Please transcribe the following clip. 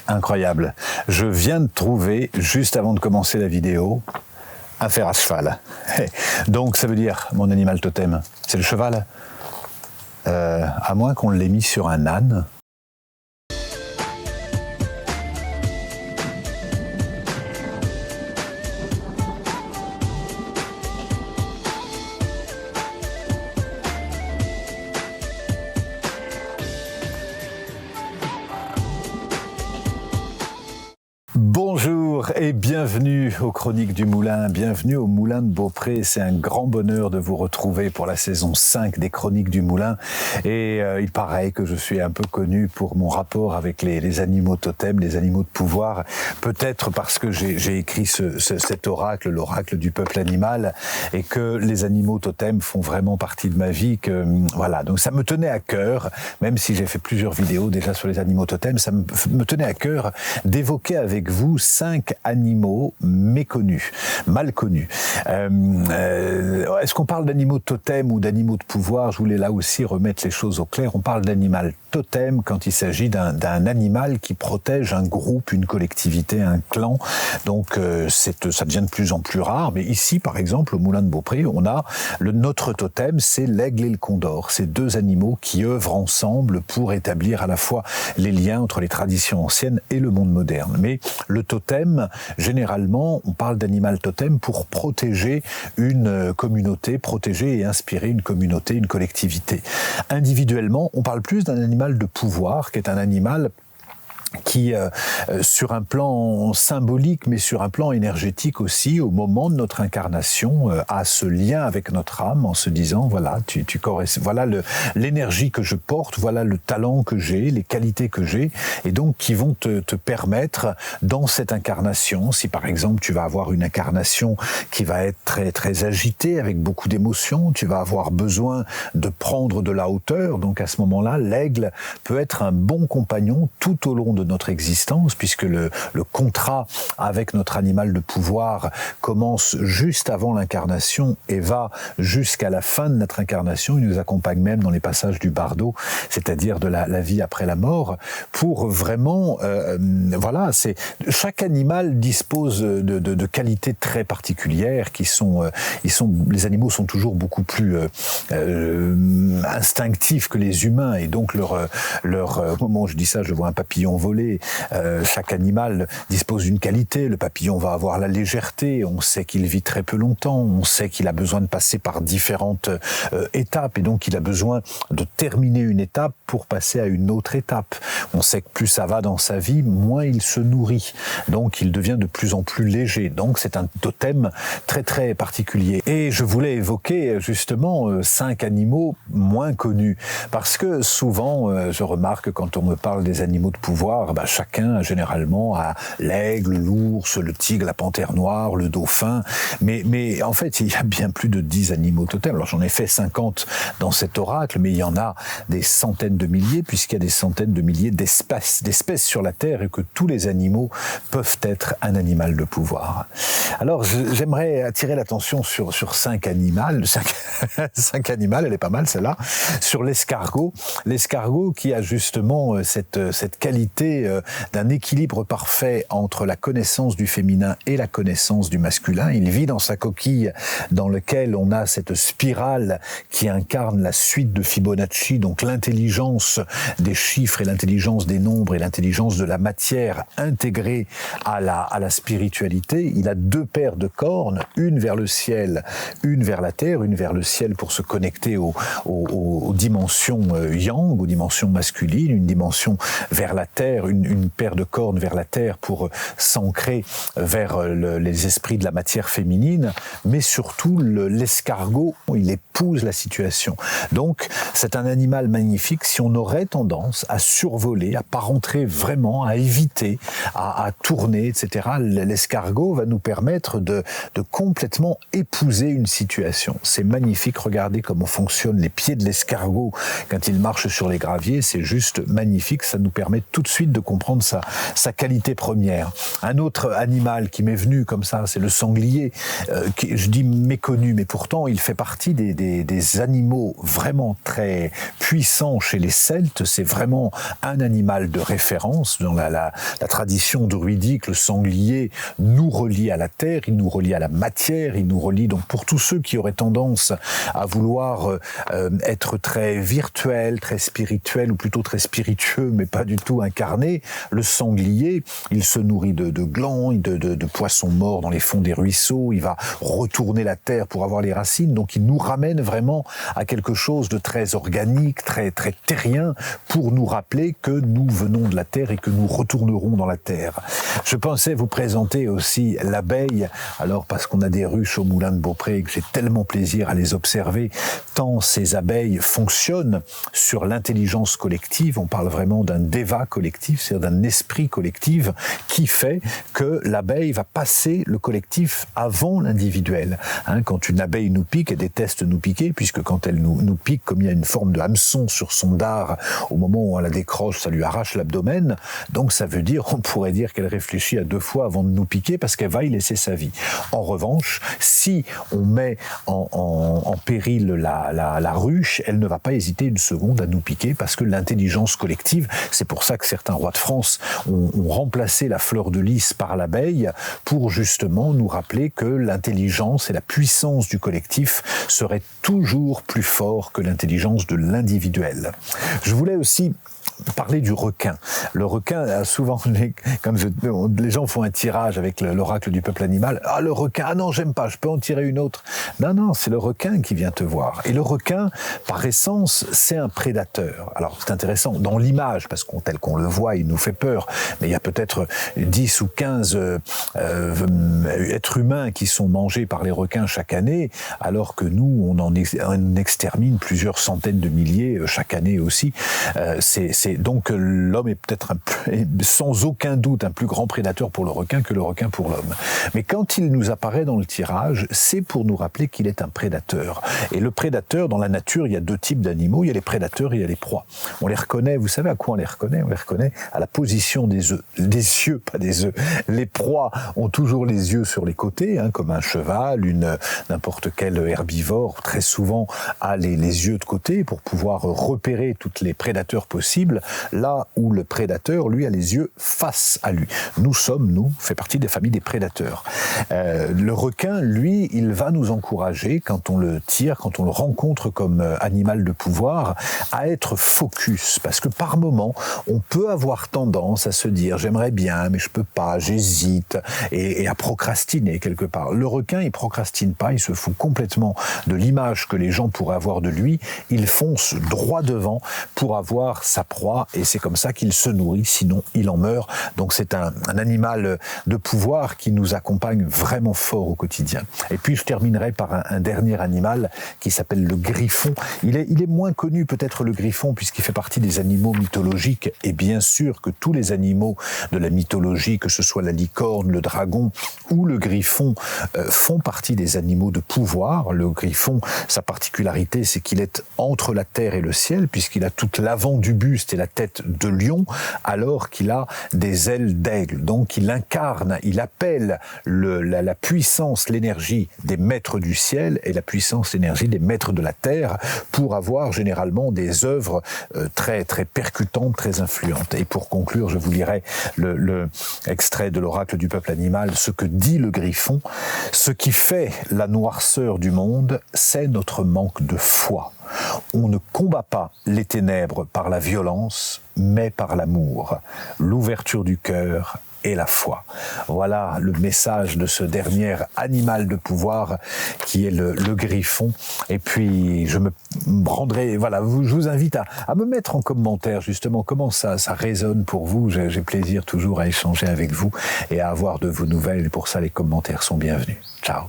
Incroyable. Je viens de trouver, juste avant de commencer la vidéo, un fer à cheval. Donc ça veut dire, mon animal totem, c'est le cheval. À moins qu'on l'ait mis sur un âne. Bonjour et bienvenue aux Chroniques du Moulin, bienvenue au Moulin de Beaupré. C'est un grand bonheur de vous retrouver pour la saison 5 des Chroniques du Moulin. Et il paraît que je suis un peu connu pour mon rapport avec les animaux totems, les animaux de pouvoir. Peut-être parce que j'ai écrit cet oracle, l'oracle du peuple animal, et que les animaux totems font vraiment partie de ma vie. Voilà, donc ça me tenait à cœur, même si j'ai fait plusieurs vidéos déjà sur les animaux totems, ça me tenait à cœur d'évoquer avec vous 5 animaux méconnus, mal connus. Est-ce qu'on parle d'animaux totems ou d'animaux de pouvoir? Je voulais là aussi remettre les choses au clair. On parle d'animal totem quand il s'agit d'un animal qui protège un groupe, une collectivité, un clan. Donc ça devient de plus en plus rare. Mais ici, par exemple, au Moulin de Beaupré, on a notre totem, c'est l'aigle et le condor. Ces deux animaux qui œuvrent ensemble pour établir à la fois les liens entre les traditions anciennes et le monde moderne. Mais le totem, généralement, on parle d'animal totem pour protéger une communauté, protéger et inspirer une communauté, une collectivité. Individuellement, on parle plus d'un animal de pouvoir, qui est un animal qui, sur un plan symbolique, mais sur un plan énergétique aussi, au moment de notre incarnation, a ce lien avec notre âme en se disant, voilà, voilà l'énergie que je porte, voilà le talent que j'ai, les qualités que j'ai, et donc qui vont te permettre, dans cette incarnation, si par exemple tu vas avoir une incarnation qui va être très, très agitée, avec beaucoup d'émotions, tu vas avoir besoin de prendre de la hauteur, donc à ce moment-là, l'aigle peut être un bon compagnon tout au long de notre existence, puisque le contrat avec notre animal de pouvoir commence juste avant l'incarnation et va jusqu'à la fin de notre incarnation. Il nous accompagne même dans les passages du bardo, c'est-à-dire de la vie après la mort, pour vraiment, voilà, chaque animal dispose de qualités très particulières les animaux sont toujours beaucoup plus instinctifs que les humains, et donc au moment où je dis ça, je vois un papillon voler. Chaque animal dispose d'une qualité. Le papillon va avoir la légèreté. On sait qu'il vit très peu longtemps. On sait qu'il a besoin de passer par différentes étapes, et donc il a besoin de terminer une étape pour passer à une autre étape. On sait que plus ça va dans sa vie, moins il se nourrit. Donc il devient de plus en plus léger. Donc c'est un totem très très particulier. Et je voulais évoquer justement 5 animaux moins connus, parce que souvent je remarque quand on me parle des animaux de pouvoir, chacun généralement a l'aigle, l'ours, le tigre, la panthère noire, le dauphin, mais en fait il y a bien plus de 10 animaux totems. Alors j'en ai fait 50 dans cet oracle, mais il y en a des centaines de milliers, puisqu'il y a des centaines de milliers d'espèces sur la Terre, et que tous les animaux peuvent être un animal de pouvoir. Alors j'aimerais attirer l'attention sur 5 animaux, 5 animaux, elle est pas mal celle-là, sur l'escargot qui a justement cette qualité d'un équilibre parfait entre la connaissance du féminin et la connaissance du masculin. Il vit dans sa coquille dans laquelle on a cette spirale qui incarne la suite de Fibonacci, donc l'intelligence des chiffres et l'intelligence des nombres et l'intelligence de la matière intégrée à la spiritualité. Il a 2 paires de cornes, une vers le ciel, une vers la terre, une vers le ciel pour se connecter aux dimensions yang, aux dimensions masculines, une dimension vers la terre, une paire de cornes vers la terre pour s'ancrer vers les esprits de la matière féminine, mais surtout l'escargot, il épouse la situation. Donc c'est un animal magnifique. Si on aurait tendance à survoler, à pas rentrer vraiment, à éviter, à tourner, etc., l'escargot va nous permettre de complètement épouser une situation. C'est magnifique, regardez comment fonctionnent les pieds de l'escargot quand il marche sur les graviers, c'est juste magnifique, ça nous permet tout de suite vite de comprendre sa qualité première. Un autre animal qui m'est venu comme ça, c'est le sanglier, qui, je dis méconnu, mais pourtant il fait partie des animaux vraiment très puissants chez les Celtes. C'est vraiment un animal de référence. Dans la tradition druidique, le sanglier nous relie à la terre, il nous relie à la matière, il nous relie donc pour tous ceux qui auraient tendance à vouloir être très virtuel, très spirituel, ou plutôt très spiritueux, mais pas du tout incarné, le sanglier, il se nourrit de glands, de poissons morts dans les fonds des ruisseaux, il va retourner la terre pour avoir les racines, donc il nous ramène vraiment à quelque chose de très organique, très terrien, pour nous rappeler que nous venons de la terre et que nous retournerons dans la terre. Je pensais vous présenter aussi l'abeille, alors parce qu'on a des ruches au moulin de Beaupré et que j'ai tellement plaisir à les observer, tant ces abeilles fonctionnent sur l'intelligence collective. On parle vraiment d'un deva collectif, c'est-à-dire d'un esprit collectif qui fait que l'abeille va passer le collectif avant l'individuel. Quand une abeille nous pique, elle déteste nous piquer, puisque quand elle nous pique, comme il y a une forme de hameçon sur son dard, au moment où on la décroche, ça lui arrache l'abdomen. Donc ça veut dire, on pourrait dire qu'elle réfléchit à 2 fois avant de nous piquer, parce qu'elle va y laisser sa vie. En revanche, si on met en péril la ruche, elle ne va pas hésiter une seconde à nous piquer, parce que l'intelligence collective, c'est pour ça que certains rois de France ont remplacé la fleur de lys par l'abeille, pour justement nous rappeler que l'intelligence et la puissance du collectif seraient toujours plus forts que l'intelligence de l'individuel. Je voulais aussi parler du requin. Le requin a souvent, les gens font un tirage avec l'oracle du peuple animal. Ah, le requin, ah non, j'aime pas, je peux en tirer une autre. Non, c'est le requin qui vient te voir. Et le requin, par essence, c'est un prédateur. Alors, c'est intéressant, dans l'image, parce qu'on tel qu'on le voit, il nous fait peur, mais il y a peut-être 10 ou 15 êtres humains qui sont mangés par les requins chaque année, alors que nous, on en extermine plusieurs centaines de milliers chaque année aussi. Donc l'homme est peut-être sans aucun doute un plus grand prédateur pour le requin que le requin pour l'homme. Mais quand il nous apparaît dans le tirage, c'est pour nous rappeler qu'il est un prédateur. Et le prédateur, dans la nature, il y a 2 types d'animaux, il y a les prédateurs et il y a les proies. On les reconnaît, vous savez à quoi on les reconnaît? On les reconnaît à la position des œufs. Des yeux, pas des œufs. Les proies ont toujours les yeux sur les côtés, comme un cheval, n'importe quel herbivore, très souvent a les yeux de côté pour pouvoir repérer tous les prédateurs possibles. Là où le prédateur, lui, a les yeux face à lui. Nous, fait partie des familles des prédateurs. Le requin, lui, il va nous encourager, quand on le tire, quand on le rencontre comme animal de pouvoir, à être focus. Parce que par moment, on peut avoir tendance à se dire « j'aimerais bien, mais je peux pas, j'hésite », et à procrastiner quelque part. Le requin, il procrastine pas, il se fout complètement de l'image que les gens pourraient avoir de lui. Il fonce droit devant pour avoir sa proie, et c'est comme ça qu'il se nourrit, sinon il en meurt. Donc c'est un animal de pouvoir qui nous accompagne vraiment fort au quotidien. Et puis je terminerai par un dernier animal qui s'appelle le griffon. Il est moins connu peut-être, le griffon, puisqu'il fait partie des animaux mythologiques, et bien sûr que tous les animaux de la mythologie, que ce soit la licorne, le dragon ou le griffon, font partie des animaux de pouvoir. Le griffon, sa particularité, c'est qu'il est entre la terre et le ciel, puisqu'il a toute l'avant du buste et la tête de lion, alors qu'il a des ailes d'aigle. Donc il incarne, il appelle la puissance, l'énergie des maîtres du ciel et la puissance, l'énergie des maîtres de la terre, pour avoir généralement des œuvres très percutantes, très influentes. Et pour conclure, je vous lirai le extrait de l'oracle du peuple animal, ce que dit le griffon: ce qui fait la noirceur du monde, c'est notre manque de foi. On ne combat pas les ténèbres par la violence, mais par l'amour, l'ouverture du cœur et la foi. Voilà le message de ce dernier animal de pouvoir qui est le griffon. Et puis je me rendrai, je vous invite à me mettre en commentaire justement comment ça résonne pour vous. J'ai plaisir toujours à échanger avec vous et à avoir de vos nouvelles, et pour ça les commentaires sont bienvenus. Ciao.